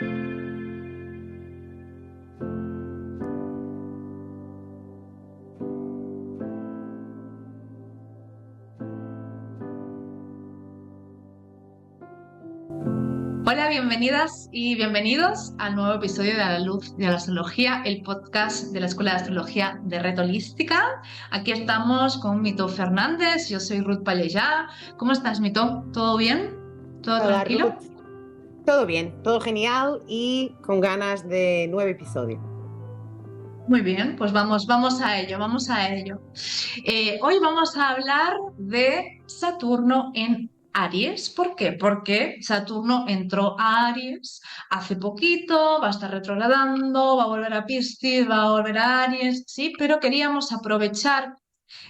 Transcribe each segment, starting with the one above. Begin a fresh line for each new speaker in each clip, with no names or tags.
Hola, bienvenidas y bienvenidos al nuevo episodio de A la Luz de la Astrología, el podcast de la Escuela de Astrología de Red Holística. Aquí estamos con Mito Fernández, yo soy Ruth Pallejà. ¿Cómo estás, Mito? ¿Todo bien? ¿Todo
Hola
tranquilo?
Ruth, todo bien, todo genial y con ganas de nuevo episodio.
Muy bien, pues vamos a ello, vamos a ello. Hoy vamos a hablar de Saturno en Aries. ¿Por qué? Porque Saturno entró a Aries hace poquito, va a estar retrogradando, va a volver a Piscis, va a volver a Aries, sí, pero queríamos aprovechar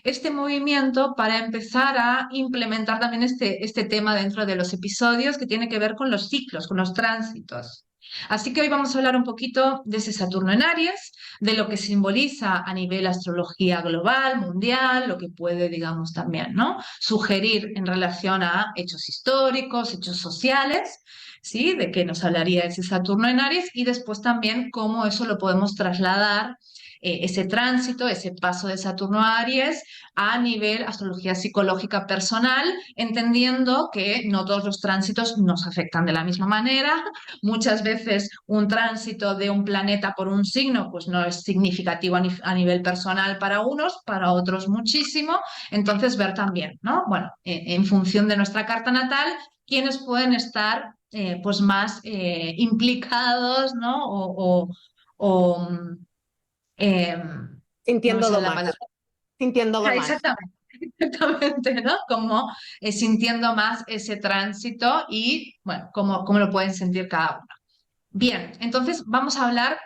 este movimiento para empezar a implementar también este tema dentro de los episodios que tiene que ver con los ciclos, con los tránsitos. Así que hoy vamos a hablar un poquito de ese Saturno en Aries, de lo que simboliza a nivel astrología global, mundial, lo que puede, digamos, también, ¿no? Sugerir en relación a hechos históricos, hechos sociales, ¿sí? De qué nos hablaría ese Saturno en Aries y después también cómo eso lo podemos trasladar ese tránsito, ese paso de Saturno a Aries a nivel astrología psicológica personal, entendiendo que no todos los tránsitos nos afectan de la misma manera. Muchas veces un tránsito de un planeta por un signo pues no es significativo a nivel personal para unos, para otros muchísimo. Entonces ver también, ¿no? Bueno, en función de nuestra carta natal, quiénes pueden estar pues más implicados, ¿no? O eh, no me
Sintiéndolo
sale la
más,
palabra.
sintiéndolo más.
Exactamente, exactamente, ¿no? Como sintiendo más ese tránsito y, bueno, cómo lo pueden sentir cada uno. Bien, entonces vamos a hablar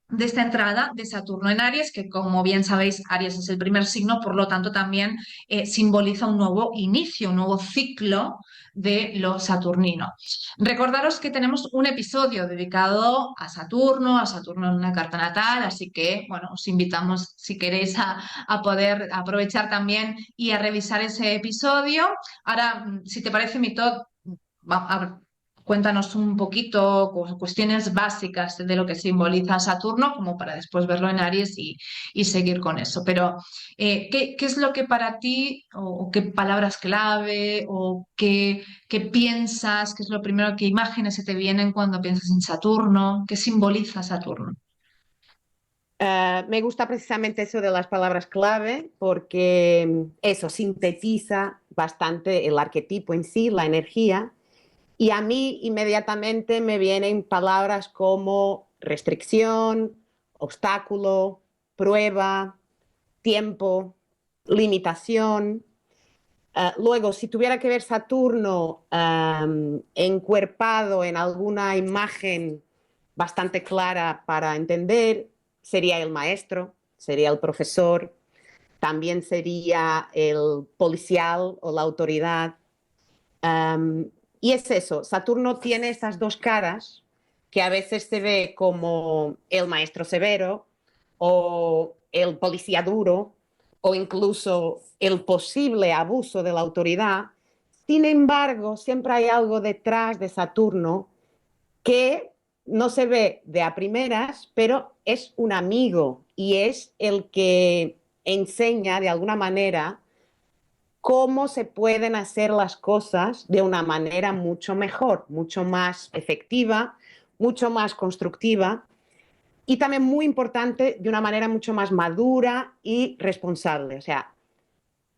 de esta entrada de Saturno en Aries, que como bien sabéis, Aries es el primer signo, por lo tanto también simboliza un nuevo inicio, un nuevo ciclo de lo saturnino. Recordaros que tenemos un episodio dedicado a Saturno en una carta natal, así que, bueno, os invitamos, si queréis, a poder aprovechar también y a revisar ese episodio. Ahora, si te parece, Mito, cuéntanos un poquito cuestiones básicas de lo que simboliza Saturno, como para después verlo en Aries y seguir con eso. Pero, ¿qué es lo que para ti, o qué palabras clave, o qué piensas, qué es lo primero, qué imágenes se te vienen cuando piensas en Saturno? ¿Qué simboliza Saturno?
Me gusta precisamente eso de las palabras clave porque eso sintetiza bastante el arquetipo en sí, la energía, y a mí inmediatamente me vienen palabras como restricción, obstáculo, prueba, tiempo, limitación. Luego, si tuviera que ver Saturno encuerpado en alguna imagen bastante clara para entender, sería el maestro, sería el profesor, también sería el policial o la autoridad. Um, y es eso, Saturno tiene estas dos caras que a veces se ve como el maestro severo o el policía duro o incluso el posible abuso de la autoridad. Sin embargo, siempre hay algo detrás de Saturno que no se ve de a primeras, pero es un amigo y es el que enseña de alguna manera cómo se pueden hacer las cosas de una manera mucho mejor, mucho más efectiva, mucho más constructiva y también muy importante, de una manera mucho más madura y responsable. O sea,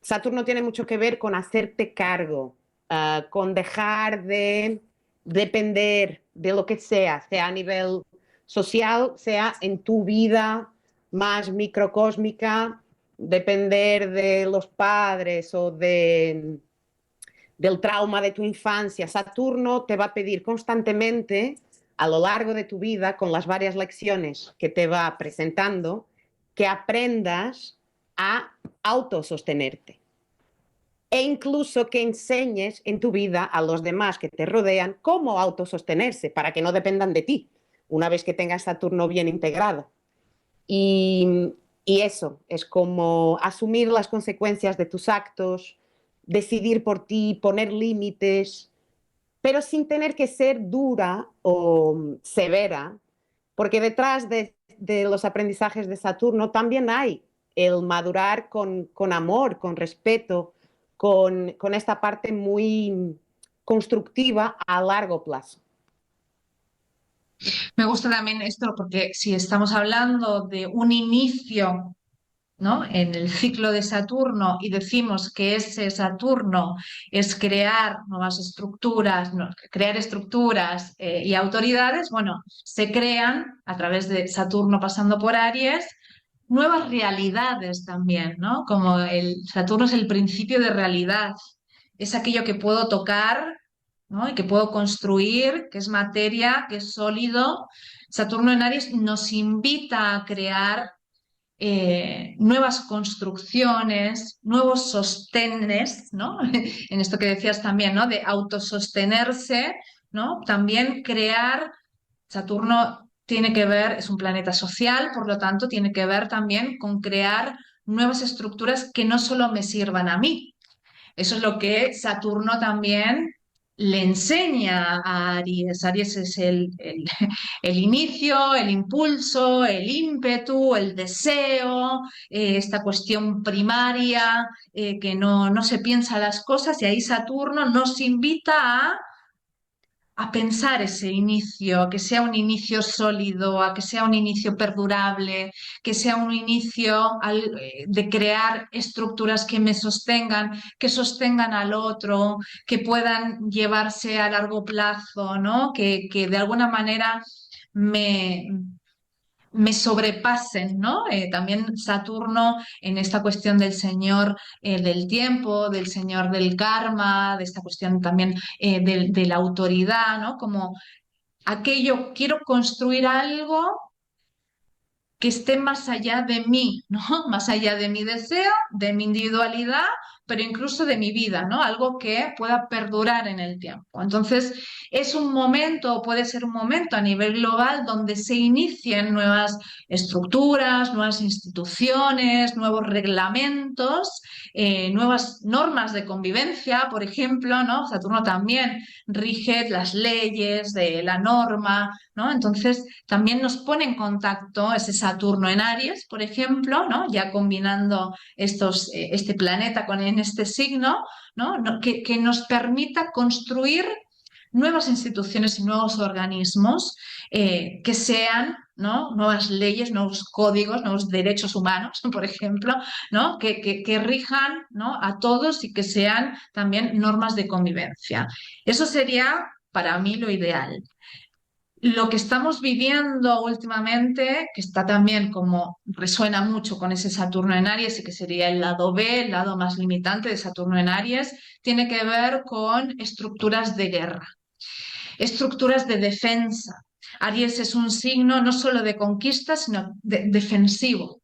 Saturno tiene mucho que ver con hacerte cargo, con dejar de depender de lo que sea a nivel social, sea en tu vida más microcósmica, depender de los padres o del trauma de tu infancia. Saturno te va a pedir constantemente a lo largo de tu vida, con las varias lecciones que te va presentando, que aprendas a autosostenerte e incluso que enseñes en tu vida a los demás que te rodean cómo autosostenerse para que no dependan de ti una vez que tengas Saturno bien integrado. Y eso es como asumir las consecuencias de tus actos, decidir por ti, poner límites, pero sin tener que ser dura o severa, porque detrás de los aprendizajes de Saturno también hay el madurar con amor, con respeto, con esta parte muy constructiva a largo plazo.
Me gusta también esto porque si estamos hablando de un inicio, ¿no? En el ciclo de Saturno y decimos que ese Saturno es crear nuevas estructuras, no, crear estructuras y autoridades, bueno, se crean a través de Saturno pasando por Aries nuevas realidades también, ¿no? Como el Saturno es el principio de realidad, es aquello que puedo tocar, ¿no? Y que puedo construir, que es materia, que es sólido. Saturno en Aries nos invita a crear nuevas construcciones, nuevos sostenes, ¿no? En esto que decías también, ¿no? De autosostenerse, ¿no? También crear, Saturno tiene que ver, es un planeta social, por lo tanto, tiene que ver también con crear nuevas estructuras que no solo me sirvan a mí. Eso es lo que Saturno también le enseña a Aries. Aries es el inicio, el impulso, el ímpetu, el deseo, esta cuestión primaria, que no se piensa las cosas, y ahí Saturno nos invita a pensar ese inicio, a que sea un inicio sólido, a que sea un inicio perdurable, que sea un inicio de crear estructuras que me sostengan, que sostengan al otro, que puedan llevarse a largo plazo, ¿no? Que de alguna manera me, me sobrepasen, ¿no? También Saturno en esta cuestión del señor del tiempo, del señor del karma, de esta cuestión también de la autoridad, ¿no? Como aquello, quiero construir algo que esté más allá de mí, ¿no? Más allá de mi deseo, de mi individualidad, pero incluso de mi vida, ¿no? Algo que pueda perdurar en el tiempo. Entonces, es un momento, puede ser un momento a nivel global donde se inicien nuevas estructuras, nuevas instituciones, nuevos reglamentos, nuevas normas de convivencia, por ejemplo, ¿no? Saturno también rige las leyes de la norma, ¿no? Entonces, también nos pone en contacto ese Saturno en Aries, por ejemplo, ¿no? Ya combinando este planeta en este signo, ¿no? Que nos permita construir nuevas instituciones y nuevos organismos que sean, ¿no? Nuevas leyes, nuevos códigos, nuevos derechos humanos, por ejemplo, ¿no? Que rijan, ¿no? A todos y que sean también normas de convivencia. Eso sería para mí lo ideal. Lo que estamos viviendo últimamente, que está también como resuena mucho con ese Saturno en Aries y que sería el lado B, el lado más limitante de Saturno en Aries, tiene que ver con estructuras de guerra, estructuras de defensa. Aries es un signo no solo de conquista, sino defensivo.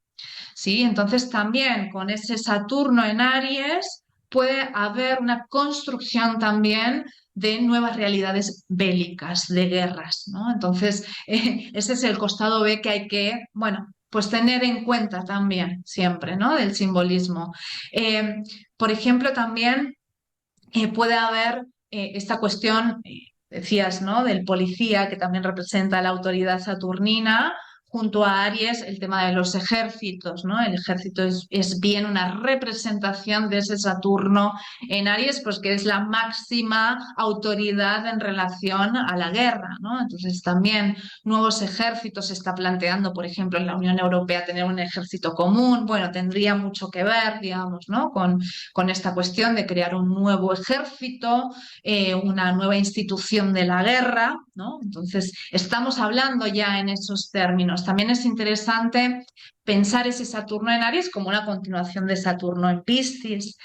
¿Sí? Entonces también con ese Saturno en Aries puede haber una construcción también de nuevas realidades bélicas, de guerras, ¿no? Entonces, ese es el costado B que hay que, bueno, pues tener en cuenta también siempre, ¿no? Del simbolismo. Por ejemplo, también puede haber esta cuestión, decías, ¿no? Del policía, que también representa la autoridad saturnina, junto a Aries, el tema de los ejércitos, ¿no? El ejército es bien una representación de ese Saturno en Aries, pues que es la máxima autoridad en relación a la guerra, ¿no? Entonces también nuevos ejércitos se está planteando, por ejemplo, en la Unión Europea tener un ejército común, bueno, tendría mucho que ver, digamos, ¿no? Con esta cuestión de crear un nuevo ejército, una nueva institución de la guerra, ¿no? Entonces, estamos hablando ya en esos términos. También es interesante pensar ese Saturno en Aries como una continuación de Saturno en Piscis.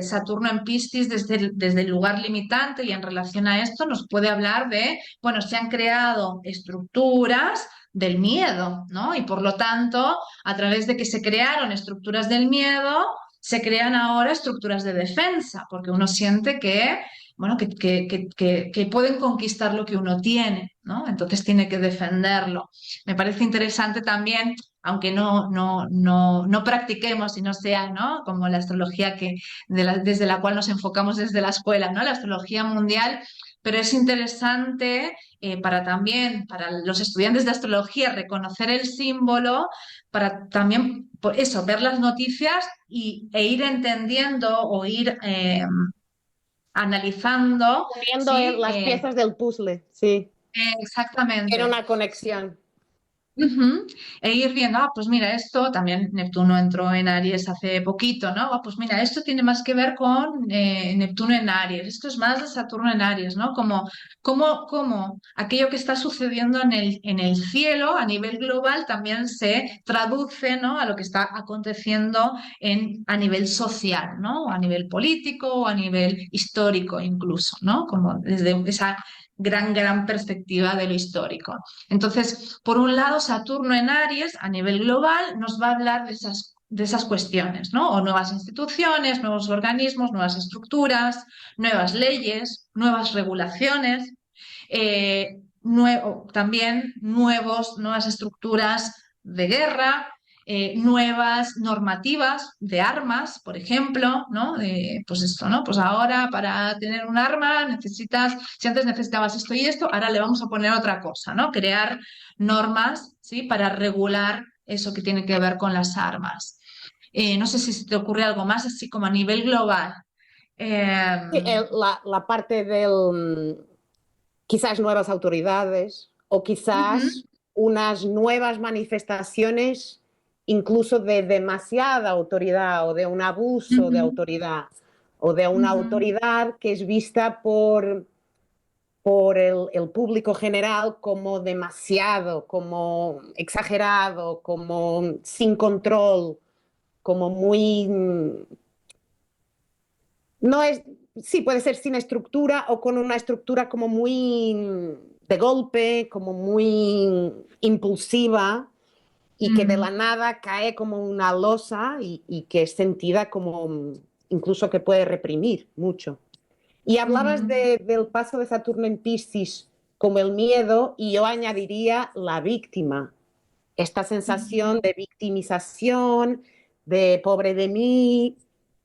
Saturno en Piscis desde el lugar limitante y en relación a esto nos puede hablar de, bueno, se han creado estructuras del miedo, ¿no? Y por lo tanto, a través de que se crearon estructuras del miedo, se crean ahora estructuras de defensa, porque uno siente que, bueno, que pueden conquistar lo que uno tiene, ¿no? Entonces tiene que defenderlo. Me parece interesante también, aunque no practiquemos y no sea, ¿no? Como la astrología desde la cual nos enfocamos desde la escuela, ¿no? La astrología mundial, pero es interesante para también, para los estudiantes de astrología, reconocer el símbolo, para también, por eso, ver las noticias e ir entendiendo o ir analizando,
Uniendo
¿sí?
las piezas del puzzle, sí. Era
Exactamente.
una conexión.
Ujú. E ir viendo, pues mira, esto también Neptuno entró en Aries hace poquito, ¿no? Pues mira, esto tiene más que ver con Neptuno en Aries, esto es más de Saturno en Aries, ¿no? Como aquello que está sucediendo en el cielo a nivel global también se traduce, ¿no? A lo que está aconteciendo a nivel social, ¿no? O a nivel político o a nivel histórico incluso, ¿no? Como desde esa gran perspectiva de lo histórico. Entonces, por un lado, Saturno en Aries a nivel global nos va a hablar de esas cuestiones, ¿no? O nuevas instituciones, nuevos organismos, nuevas estructuras, nuevas leyes, nuevas regulaciones, también nuevas estructuras de guerra, nuevas normativas de armas, por ejemplo, ¿no? Pues esto, ¿no? Pues ahora para tener un arma necesitas, si antes necesitabas esto y esto, ahora le vamos a poner otra cosa, ¿no? Crear normas, ¿sí? Para regular eso que tiene que ver con las armas. No sé si se te ocurre algo más, así como a nivel global. Eh,
Sí, la parte del quizás nuevas autoridades o
ujú,
quizás unas nuevas manifestaciones incluso de demasiada autoridad o de un abuso de
ujú,
autoridad o de una
ujú,
autoridad que es vista el público general como demasiado, como exagerado, como sin control, como muy no es, sí, puede ser sin estructura o con una estructura como muy de golpe, como muy impulsiva y que de
ujú,
la nada cae como una losa y que es sentida como incluso que puede reprimir mucho. Y hablabas
ujú,
del paso de Saturno en Piscis como el miedo y yo añadiría la víctima, esta
ujú.
sensación de victimización, de pobre de mí,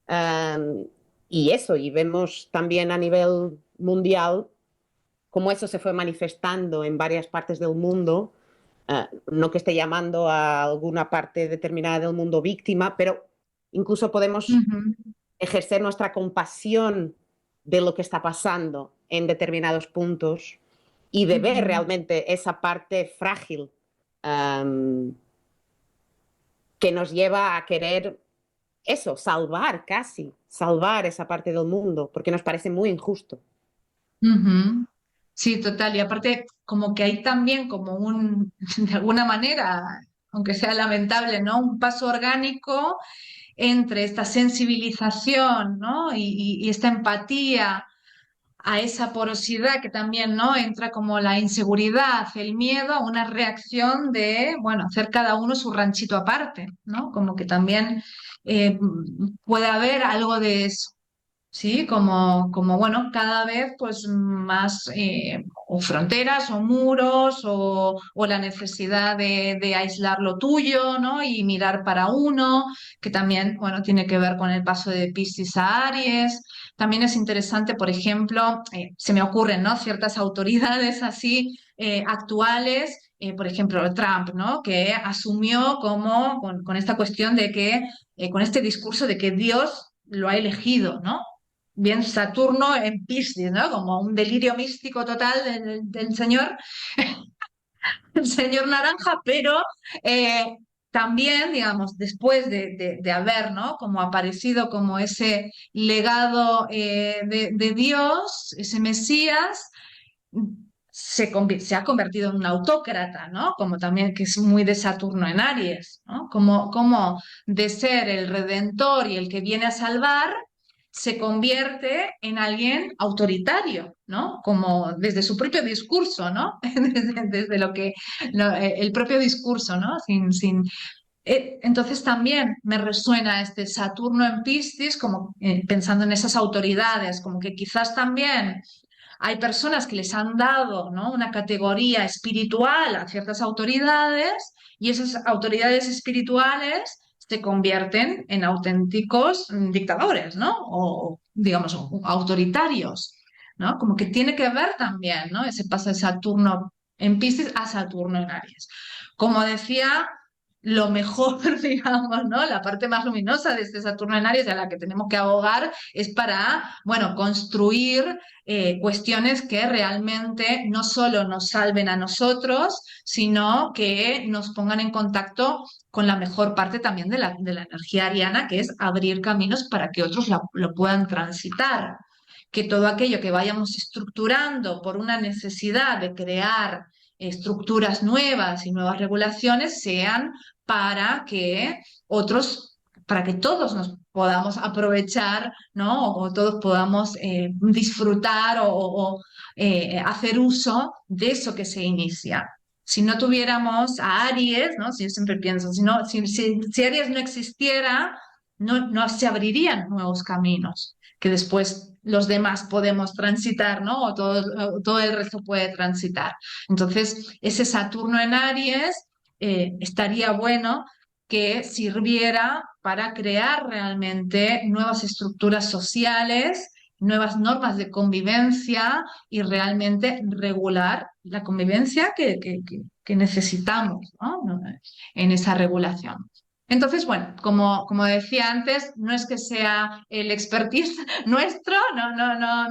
um, y eso, y vemos también a nivel mundial cómo eso se fue manifestando en varias partes del mundo, no que esté llamando a alguna parte determinada del mundo víctima, pero incluso podemos
Ujú,
ejercer nuestra compasión de lo que está pasando en determinados puntos y de ver
ujú,
realmente esa parte frágil um, que nos lleva a querer eso, salvar casi, salvar esa parte del mundo, porque nos parece muy injusto.
ujú. Sí, total. Y aparte, como que hay también como de alguna manera, aunque sea lamentable, ¿no? Un paso orgánico entre esta sensibilización, ¿no? Y esta empatía a esa porosidad que también, ¿no? Entra como la inseguridad, el miedo, una reacción de, bueno, hacer cada uno su ranchito aparte, ¿no? Como que también puede haber algo de eso. Sí, bueno, cada vez pues más o fronteras o muros o la necesidad de aislar lo tuyo, ¿no? Y mirar para uno, que también, bueno, tiene que ver con el paso de Piscis a Aries. También es interesante, por ejemplo, se me ocurren, ¿no? Ciertas autoridades así actuales. Por ejemplo, Trump, ¿no? Que asumió como con esta cuestión de que, con este discurso de que Dios lo ha elegido, ¿no? Bien Saturno en Piscis, ¿no? Como un delirio místico total del señor, el señor Naranja, pero también, digamos, después de haber, ¿no? Como aparecido como ese legado de Dios, ese Mesías, se ha convertido en un autócrata, ¿no? Como también que es muy de Saturno en Aries, ¿no? Como de ser el redentor y el que viene a salvar, se convierte en alguien autoritario, ¿no? Como desde su propio discurso, ¿no? Desde lo que, el propio discurso, ¿no? Entonces también me resuena este Saturno en Piscis, como pensando en esas autoridades, como que quizás también hay personas que les han dado, ¿no? Una categoría espiritual a ciertas autoridades y esas autoridades espirituales se convierten en auténticos dictadores, ¿no? O, digamos, autoritarios. ¿no? Como que tiene que ver también, ¿no? Ese paso de Saturno en Piscis a Saturno en Aries. Como decía, lo mejor, digamos, ¿no? La parte más luminosa de este Saturno en Aries, de la que tenemos que abogar, es para, bueno, construir cuestiones que realmente no solo nos salven a nosotros, sino que nos pongan en contacto con la mejor parte también de la energía ariana, que es abrir caminos para que otros lo puedan transitar. Que todo aquello que vayamos estructurando por una necesidad de crear estructuras nuevas y nuevas regulaciones sean para que otros, para que todos nos podamos aprovechar, ¿no? O todos podamos disfrutar hacer uso de eso que se inicia. Si no tuviéramos a Aries, ¿no? Si yo siempre pienso, si Aries no existiera, no se abrirían nuevos caminos que después los demás podemos transitar, ¿no? O todo el resto puede transitar. Entonces, ese Saturno en Aries estaría bueno que sirviera para crear realmente nuevas estructuras sociales, nuevas normas de convivencia y realmente regular la convivencia que necesitamos, ¿no? En esa regulación. Entonces, bueno, como decía antes, no es que sea el expertise nuestro,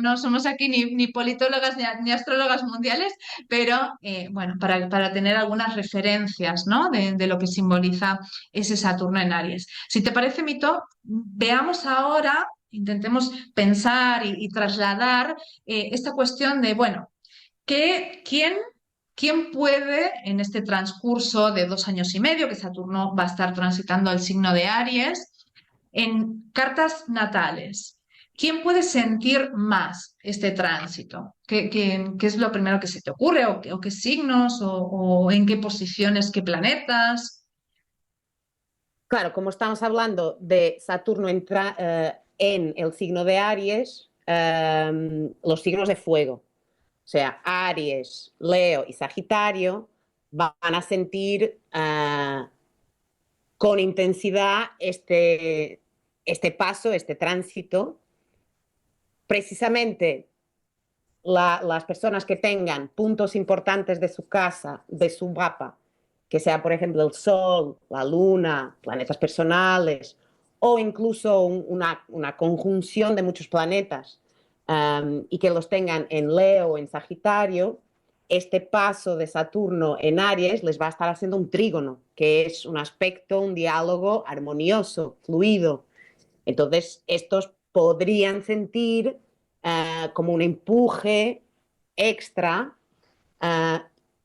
no somos aquí ni politólogas ni astrólogas mundiales, pero bueno, para tener algunas referencias, ¿no? De lo que simboliza ese Saturno en Aries. Si te parece, Mito, veamos ahora, intentemos pensar y trasladar esta cuestión de, bueno, ¿quién puede en este transcurso de 2 años y medio que Saturno va a estar transitando el signo de Aries, en cartas natales? ¿Quién puede sentir más este tránsito? ¿Qué es lo primero que se te ocurre? ¿O qué signos? ¿O en qué posiciones, qué planetas?
Claro, como estamos hablando de Saturno en el signo de Aries, los signos de fuego, o sea, Aries, Leo y Sagitario, van a sentir con intensidad este paso, este tránsito. Precisamente las personas que tengan puntos importantes de su casa, de su mapa, que sea, por ejemplo, el Sol, la Luna, planetas personales, o incluso una conjunción de muchos planetas, y que los tengan en Leo o en Sagitario, este paso de Saturno en Aries les va a estar haciendo un trígono, que es un aspecto, un diálogo armonioso, fluido. Entonces, estos podrían sentir como un empuje extra,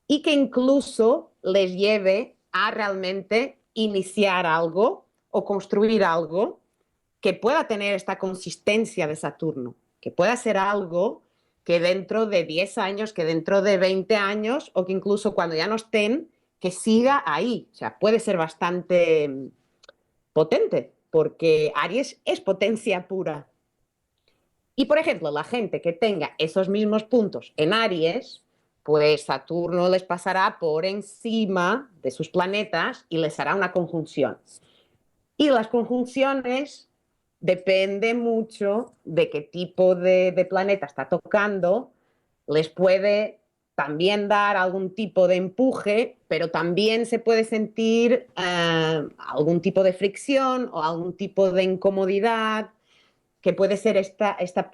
y que incluso les lleve a realmente iniciar algo o construir algo que pueda tener esta consistencia de Saturno, que pueda ser algo que dentro de 10 años, que dentro de 20 años, o que incluso cuando ya no estén, que siga ahí. O sea, puede ser bastante potente, porque Aries es potencia pura. Y, por ejemplo, la gente que tenga esos mismos puntos en Aries, pues Saturno les pasará por encima de sus planetas y les hará una conjunción. Y las conjunciones depende mucho de qué tipo de planeta está tocando, les puede también dar algún tipo de empuje, pero también se puede sentir algún tipo de fricción o algún tipo de incomodidad, que puede ser este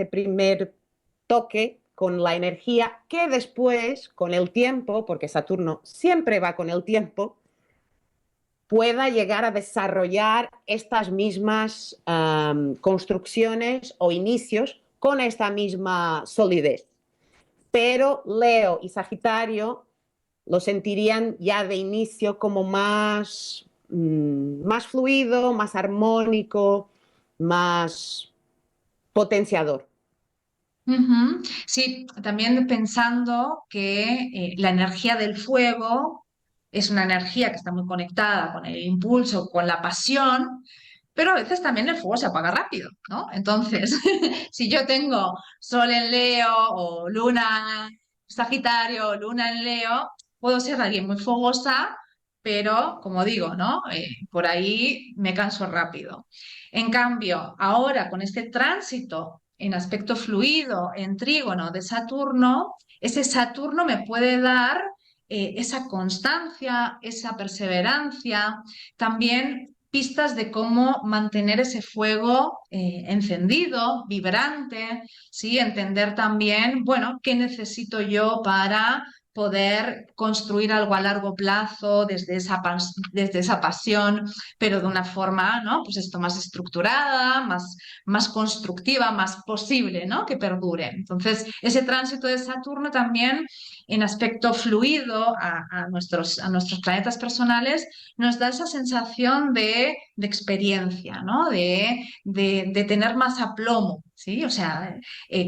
primer toque con la energía que después, con el tiempo, porque Saturno siempre va con el tiempo, pueda llegar a desarrollar estas mismas construcciones o inicios con esta misma solidez. Pero Leo y Sagitario lo sentirían ya de inicio como más fluido, más armónico, más potenciador.
Sí, también pensando que la energía del fuego es una energía que está muy conectada con el impulso, con la pasión, pero a veces también el fuego se apaga rápido, ¿no? Entonces, si yo tengo Sol en Leo o Luna Sagitario o Luna en Leo, puedo ser alguien muy fogosa, pero como digo, ¿no? Por ahí me canso rápido. En cambio, ahora con este tránsito en aspecto fluido, en trígono de Saturno, ese Saturno me puede dar esa constancia, esa perseverancia, también pistas de cómo mantener ese fuego encendido, vibrante, ¿sí? Entender también, bueno, qué necesito yo para poder construir algo a largo plazo desde esa pasión, pero de una forma, ¿no? Pues esto más estructurada, más constructiva, más posible, ¿no? Que perdure. Entonces, ese tránsito de Saturno también en aspecto fluido a nuestros planetas personales nos da esa sensación de experiencia, ¿no? De tener más aplomo, ¿sí? O sea,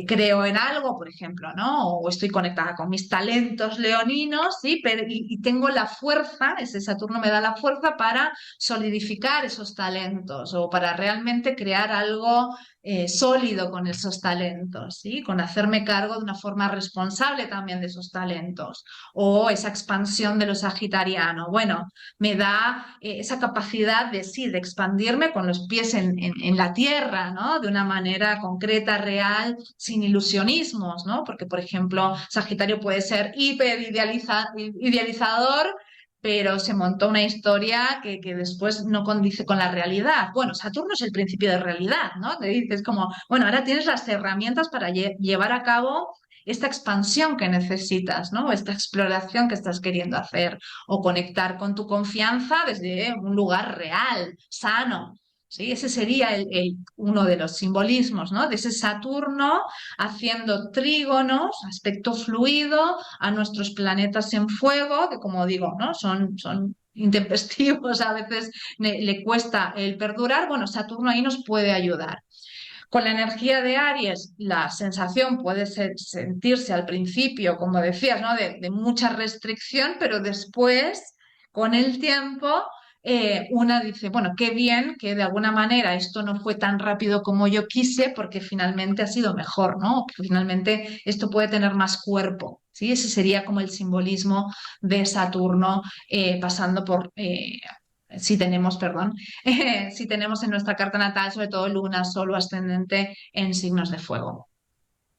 creo en algo, por ejemplo, ¿no? O estoy conectada con mis talentos leoninos, ¿sí? Y tengo la fuerza, ese Saturno me da la fuerza para solidificar esos talentos o para realmente crear algo sólido con esos talentos, ¿sí? Con hacerme cargo de una forma responsable también de esos talentos. O esa expansión de lo sagitariano. Bueno, me da esa capacidad de sí, de expandirme con los pies en la tierra, ¿no? De una manera concreta, real, sin ilusionismos, ¿no? Porque, por ejemplo, Sagitario puede ser idealizador, pero se montó una historia que después no condice con la realidad. Bueno, Saturno es el principio de realidad, ¿no? Te dices como, bueno, ahora tienes las herramientas para llevar a cabo esta expansión que necesitas, ¿no? Esta exploración que estás queriendo hacer o conectar con tu confianza desde un lugar real, sano. ¿Sí? Ese sería uno de los simbolismos, ¿no? De ese Saturno haciendo trígonos, aspecto fluido a nuestros planetas en fuego, que como digo, ¿no? Son intempestivos, a veces le cuesta el perdurar. Bueno, Saturno ahí nos puede ayudar. Con la energía de Aries, la sensación puede sentirse al principio, como decías, ¿no? de mucha restricción, pero después, con el tiempo, una dice, bueno, qué bien que de alguna manera esto no fue tan rápido como yo quise, porque finalmente ha sido mejor, ¿no? Que finalmente esto puede tener más cuerpo, ¿sí? Ese sería como el simbolismo de Saturno pasando por... si tenemos, perdón, si tenemos en nuestra carta natal, sobre todo luna, sol o ascendente en signos de fuego.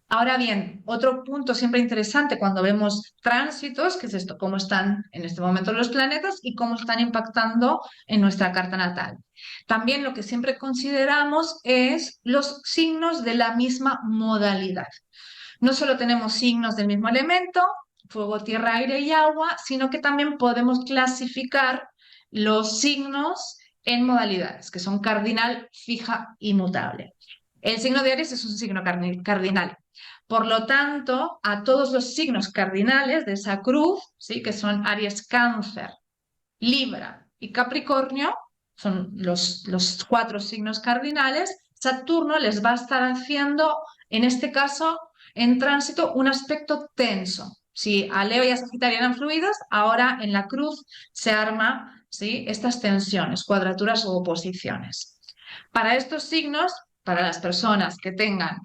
Ahora bien, otro punto siempre interesante cuando vemos tránsitos, que es esto, cómo están en este momento los planetas y cómo están impactando en nuestra carta natal. También lo que siempre consideramos es los signos de la misma modalidad. No solo tenemos signos del mismo elemento, fuego, tierra, aire y agua, sino que también podemos clasificar los signos en modalidades, que son cardinal, fija y mutable. El signo de Aries es un signo cardinal. Por lo tanto, a todos los signos cardinales de esa cruz, ¿sí? Que son Aries, Cáncer, Libra y Capricornio, son los 4 signos cardinales, Saturno les va a estar haciendo, en este caso, en tránsito, un aspecto tenso. Si a Leo y a Sagitario eran fluidos, ahora en la cruz se arma, ¿sí? Estas tensiones, cuadraturas o oposiciones. Para estos signos, para las personas que tengan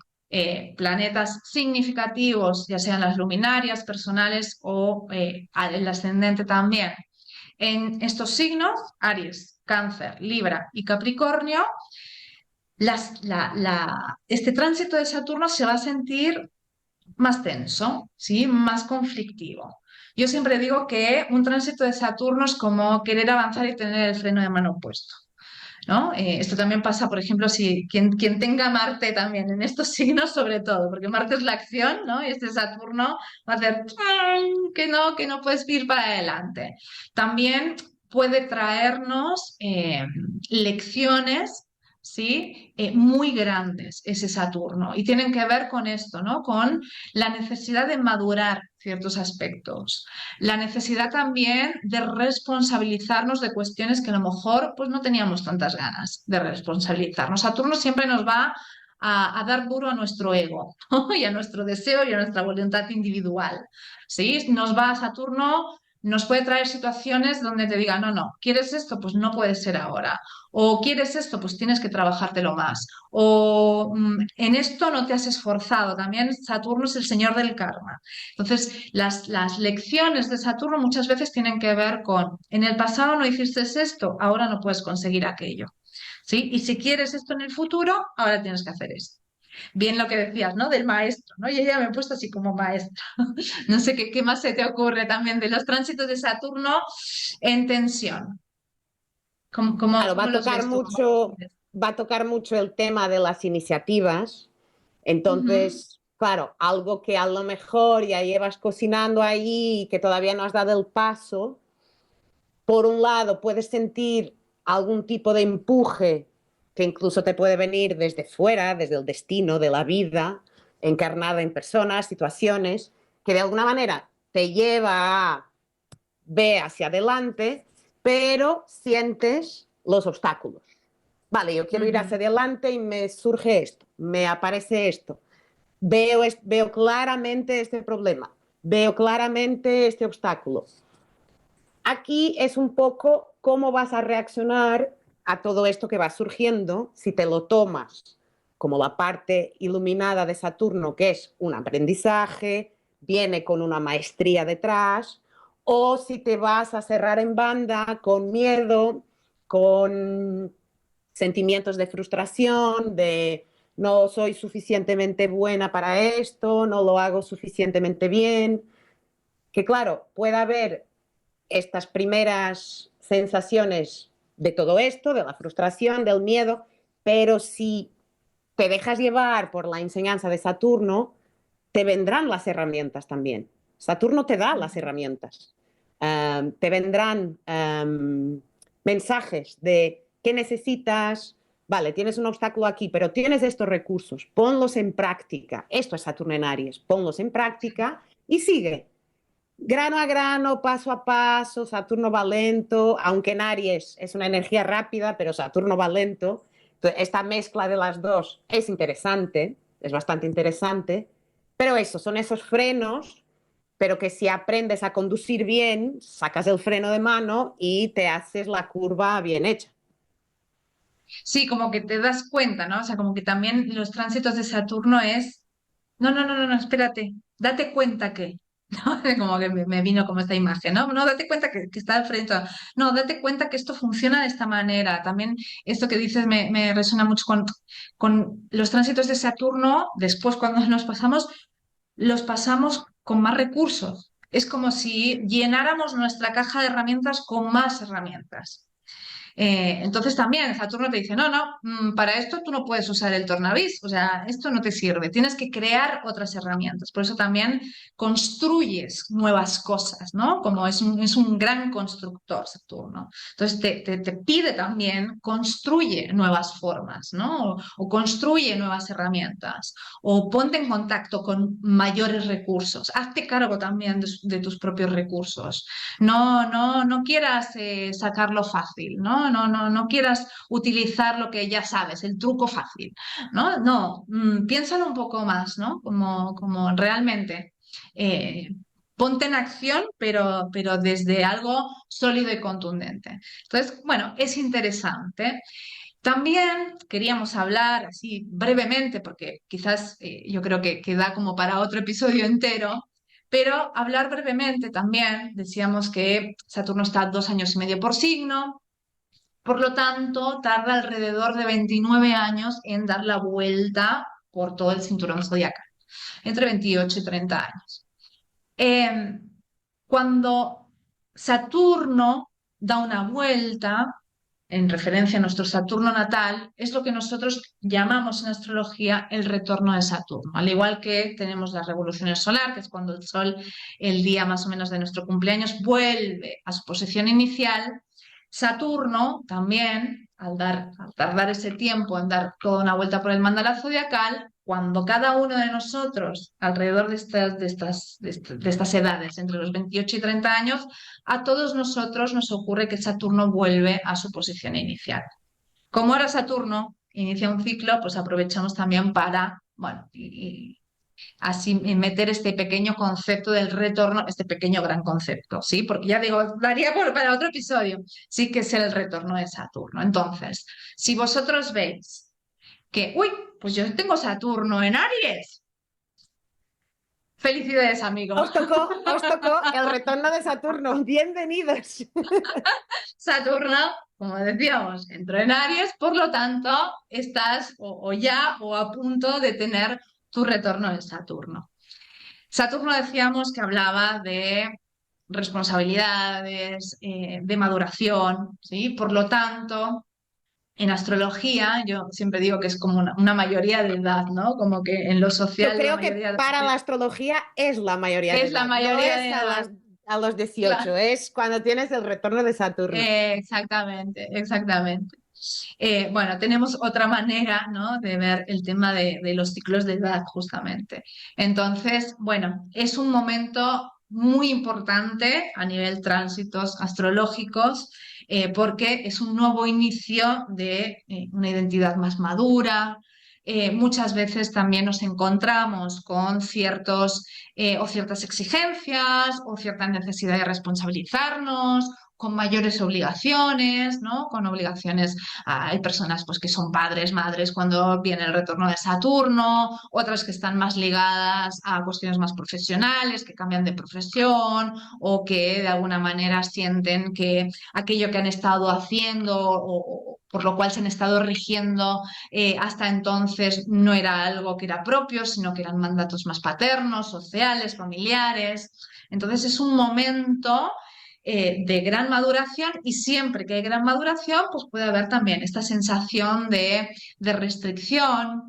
planetas significativos, ya sean las luminarias personales o el ascendente también, en estos signos, Aries, Cáncer, Libra y Capricornio, este tránsito de Saturno se va a sentir más tenso, ¿sí? Más conflictivo. Yo siempre digo que un tránsito de Saturno es como querer avanzar y tener el freno de mano puesto, ¿no? Esto también pasa, por ejemplo, si quien tenga Marte también en estos signos, sobre todo, porque Marte es la acción, ¿no? Y este Saturno va a hacer que no puedes ir para adelante. También puede traernos lecciones, ¿sí? Muy grandes ese Saturno y tienen que ver con esto, ¿no? Con la necesidad de madurar ciertos aspectos, la necesidad también de responsabilizarnos de cuestiones que a lo mejor pues no teníamos tantas ganas de responsabilizarnos. Saturno siempre nos va a dar duro a nuestro ego, ¿no? Y a nuestro deseo y a nuestra voluntad individual, ¿sí? Saturno nos puede traer situaciones donde te diga, no, no, ¿quieres esto? Pues no puede ser ahora. O ¿quieres esto? Pues tienes que trabajártelo más. O en esto no te has esforzado. También Saturno es el señor del karma. Entonces, las lecciones de Saturno muchas veces tienen que ver con, en el pasado no hiciste esto, ahora no puedes conseguir aquello. ¿Sí? Y si quieres esto en el futuro, ahora tienes que hacer esto. Bien lo que decías, ¿no? Del maestro, ¿no? Yo ya me he puesto así como maestra. No sé qué más se te ocurre también de los tránsitos de Saturno en tensión.
Claro,
¿Cómo los ves tú? ¿Cómo los vives?
va a tocar mucho el tema de las iniciativas.
Ujú,
Entonces, claro, algo que a lo mejor ya llevas cocinando ahí y que todavía no has dado el paso, por un lado puedes sentir algún tipo de empuje que incluso te puede venir desde fuera, desde el destino de la vida, encarnada en personas, situaciones, que de alguna manera te lleva a ver hacia adelante, pero sientes los obstáculos. Vale, yo quiero ir
ujú.
hacia adelante y me surge esto, me aparece esto, veo claramente este problema, veo claramente este obstáculo. Aquí es un poco cómo vas a reaccionar a todo esto que va surgiendo si te lo tomas como la parte iluminada de Saturno, que es un aprendizaje, viene con una maestría detrás, o si te vas a cerrar en banda con miedo, con sentimientos de frustración, de no soy suficientemente buena para esto, no lo hago suficientemente bien, que claro, puede haber estas primeras sensaciones de todo esto, de la frustración, del miedo, pero si te dejas llevar por la enseñanza de Saturno, te vendrán las herramientas también. Saturno te da las herramientas. Te vendrán mensajes de qué necesitas. Vale, tienes un obstáculo aquí, pero tienes estos recursos, ponlos en práctica. Esto es Saturno en Aries, ponlos en práctica y sigue grano a grano, paso a paso. Saturno va lento, aunque en Aries es una energía rápida, pero Saturno va lento. Entonces, esta mezcla de las dos es interesante, es bastante interesante, pero eso, son esos frenos, pero que si aprendes a conducir bien, sacas el freno de mano y te haces la curva bien hecha.
Sí, como que te das cuenta, ¿no? O sea, como que también los tránsitos de Saturno es, no, espérate, date cuenta que, ¿no? Como que me vino como esta imagen, ¿no? No, date cuenta que está al frente, no, date cuenta que esto funciona de esta manera. También esto que dices me resuena mucho con los tránsitos de Saturno, después cuando los pasamos con más recursos. Es como si llenáramos nuestra caja de herramientas con más herramientas. Entonces también Saturno te dice, para esto tú no puedes usar el tornavís, o sea, esto no te sirve, tienes que crear otras herramientas. Por eso también construyes nuevas cosas, ¿no? Como es un gran constructor Saturno. Entonces te pide también, construye nuevas formas, ¿no? O construye nuevas herramientas, o ponte en contacto con mayores recursos, hazte cargo también de tus propios recursos. No quieras sacarlo fácil, no quieras utilizar lo que ya sabes, el truco fácil, piénsalo un poco más, ¿no? Como realmente. eh, Ponte en acción, pero desde algo sólido y contundente. Entonces, bueno, es interesante. También queríamos hablar así brevemente, porque quizás yo creo que da como para otro episodio entero, pero hablar brevemente también, decíamos que Saturno está 2 años y medio por signo, por lo tanto tarda alrededor de 29 años en dar la vuelta por todo el cinturón zodiacal, entre 28 y 30 años. Eh, Cuando Saturno da una vuelta, en referencia a nuestro Saturno natal, es lo que nosotros llamamos en astrología el retorno de Saturno. Al igual que tenemos las revoluciones solar, que es cuando el Sol, el día más o menos de nuestro cumpleaños, vuelve a su posición inicial, Saturno también, al tardar ese tiempo en dar toda una vuelta por el mandala zodiacal, cuando cada uno de nosotros, alrededor de estas edades, entre los 28 y 30 años, a todos nosotros nos ocurre que Saturno vuelve a su posición inicial. Como ahora Saturno inicia un ciclo, pues aprovechamos también para, bueno, y así meter este pequeño concepto del retorno, este pequeño gran concepto, ¿sí? Porque ya digo, daría para otro episodio, sí que es el retorno de Saturno. Entonces, si vosotros veis que, uy, pues yo tengo Saturno en Aries, Felicidades, amigo.
Os tocó el retorno de Saturno. Bienvenidos.
Saturno, como decíamos, entró en Aries, por lo tanto, estás o ya o a punto de tener tu retorno en Saturno. Saturno decíamos que hablaba de responsabilidades, de maduración, ¿sí? Por lo tanto, en astrología, yo siempre digo que es como una mayoría de edad, ¿no? Como que en lo
Yo
social la
creo que
mayoría de
para la astrología es la mayoría de
es la
edad, no
mayoría
es
de edad.
a los 18,
Claro.
es cuando tienes el retorno de Saturno.
Exactamente, exactamente. Bueno, tenemos otra manera, ¿no? De ver el tema de los ciclos de edad, justamente. Entonces, bueno, es un momento muy importante a nivel tránsitos astrológicos, porque es un nuevo inicio de una identidad más madura. Muchas veces también nos encontramos con ciertos o ciertas exigencias o cierta necesidad de responsabilizarnos, con mayores obligaciones, ¿no? Con obligaciones, hay personas pues, que son padres, madres cuando viene el retorno de Saturno, otras que están más ligadas a cuestiones más profesionales, que cambian de profesión o que de alguna manera sienten que aquello que han estado haciendo o por lo cual se han estado rigiendo hasta entonces no era algo que era propio, sino que eran mandatos más paternos, sociales, familiares. Entonces es un momento de gran maduración y siempre que hay gran maduración, pues puede haber también esta sensación de restricción.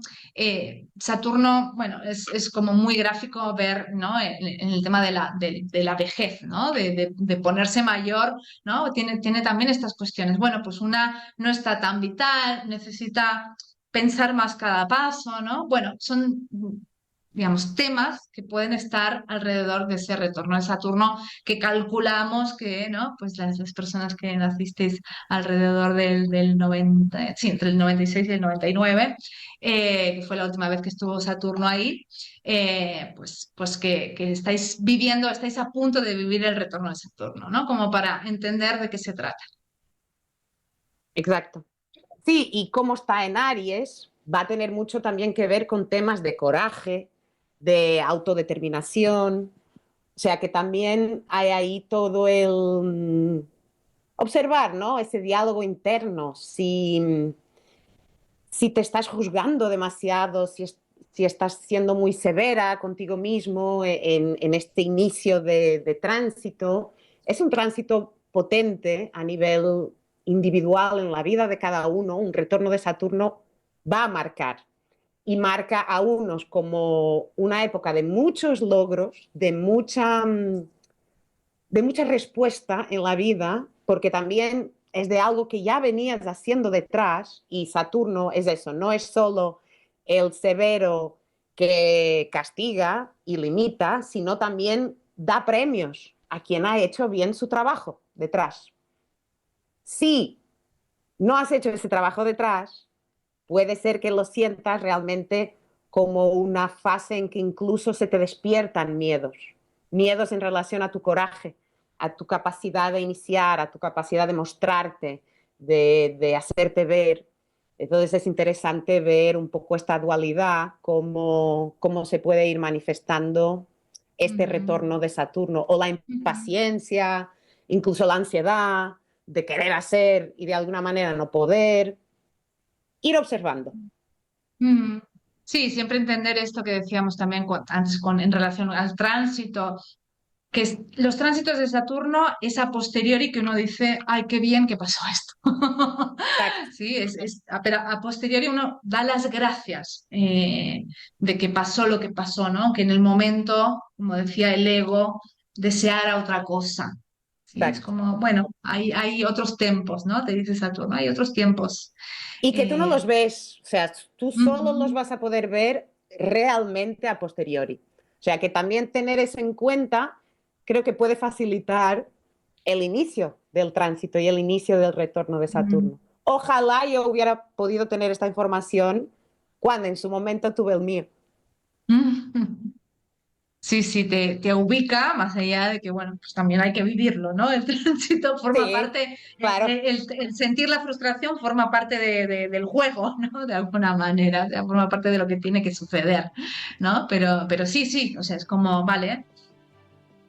Saturno, bueno, es como muy gráfico ver, ¿no? En el tema de la vejez, ¿no? De ponerse mayor, ¿no? Tiene también estas cuestiones. Bueno, pues una no está tan vital, necesita pensar más cada paso, ¿no? Bueno, son, digamos, temas que pueden estar alrededor de ese retorno de Saturno que calculamos que, ¿no? Pues las personas que nacisteis alrededor del 90, sí, entre el 96 y el 99, que fue la última vez que estuvo Saturno ahí, pues que estáis viviendo, estáis a punto de vivir el retorno de Saturno, ¿no? Como para entender de qué se trata.
Exacto. Sí, y cómo está en Aries va a tener mucho también que ver con temas de coraje, de autodeterminación, o sea que también hay ahí todo el observar, ¿no? Ese diálogo interno, si te estás juzgando demasiado, si estás siendo muy severa contigo mismo en este inicio de tránsito. Es un tránsito potente a nivel individual en la vida de cada uno. Un retorno de Saturno va a marcar y marca a unos como una época de muchos logros, de mucha respuesta en la vida, porque también es de algo que ya venías haciendo detrás y Saturno es eso, no es solo el severo que castiga y limita, sino también da premios a quien ha hecho bien su trabajo detrás. Si no has hecho ese trabajo detrás, puede ser que lo sientas realmente como una fase en que incluso se te despiertan miedos, miedos en relación a tu coraje, a tu capacidad de iniciar, a tu capacidad de mostrarte, de hacerte ver. Entonces es interesante ver un poco esta dualidad, cómo se puede ir manifestando este
Ujú.
retorno de Saturno, o la
Ujú.
impaciencia, incluso la ansiedad de querer hacer y de alguna manera no poder, ir observando.
Mm. Sí, siempre entender esto que decíamos también antes en relación al tránsito, que los tránsitos de Saturno es a posteriori que uno dice, ay, qué bien que pasó esto.
Exacto.
Sí, pero a posteriori uno da las gracias de que pasó lo que pasó, ¿no? Que en el momento, como decía el ego, deseara otra cosa. Sí, es
Exacto.
como, bueno, hay otros tiempos, ¿no? Te dice Saturno, hay otros tiempos.
Y que tú no
Eh,
los ves, o sea, tú solo los
ujú.
vas a poder ver realmente a posteriori. O sea, que también tener eso en cuenta creo que puede facilitar el inicio del tránsito y el inicio del retorno de
Mm.
Saturno. Ojalá yo hubiera podido tener esta información cuando en su momento tuve el mío.
Mm. Sí, sí, te ubica más allá de que, bueno, pues también hay que vivirlo, ¿no? El tránsito forma
Sí,
parte,
claro.
el sentir la frustración forma parte del juego, ¿no? De alguna manera, o sea, forma parte de lo que tiene que suceder, ¿no? Pero sí, sí, o sea, es como, vale,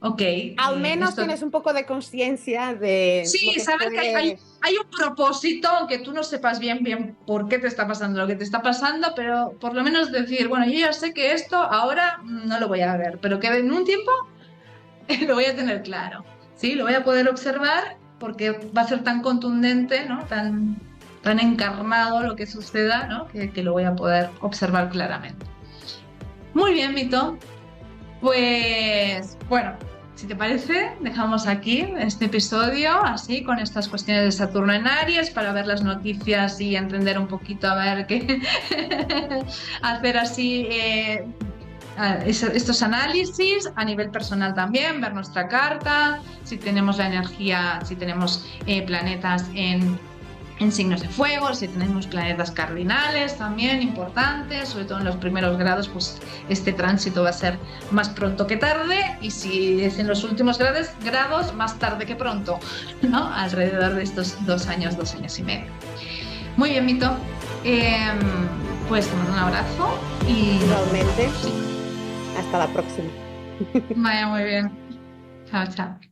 ok,
Al menos
esto.
tienes un poco de conciencia de lo
Sí,
que
saber que hay,
puede...
hay un propósito, aunque tú no sepas bien por qué te está pasando lo que te está pasando, pero por lo menos decir, bueno, yo ya sé que esto ahora no lo voy a ver, pero que en un tiempo lo voy a tener claro, ¿sí? Lo voy a poder observar porque va a ser tan contundente, ¿no? Tan encarnado lo que suceda, ¿no? Que lo voy a poder observar claramente. Muy bien, Mito. Pues bueno, si te parece, dejamos aquí este episodio, así, con estas cuestiones de Saturno en Aries, para ver las noticias y entender un poquito, a ver qué, hacer así estos análisis a nivel personal también, ver nuestra carta, si tenemos la energía, si tenemos planetas en signos de fuego, si tenemos planetas cardinales también importantes, sobre todo en los primeros grados, pues este tránsito va a ser más pronto que tarde, y si es en los últimos grados más tarde que pronto, ¿no? Alrededor de estos 2 años, 2 años y medio. Muy bien, Mito. Eh, pues te mando un abrazo y
Igualmente,
sí,
hasta la próxima.
vaya muy bien. Chao, chao.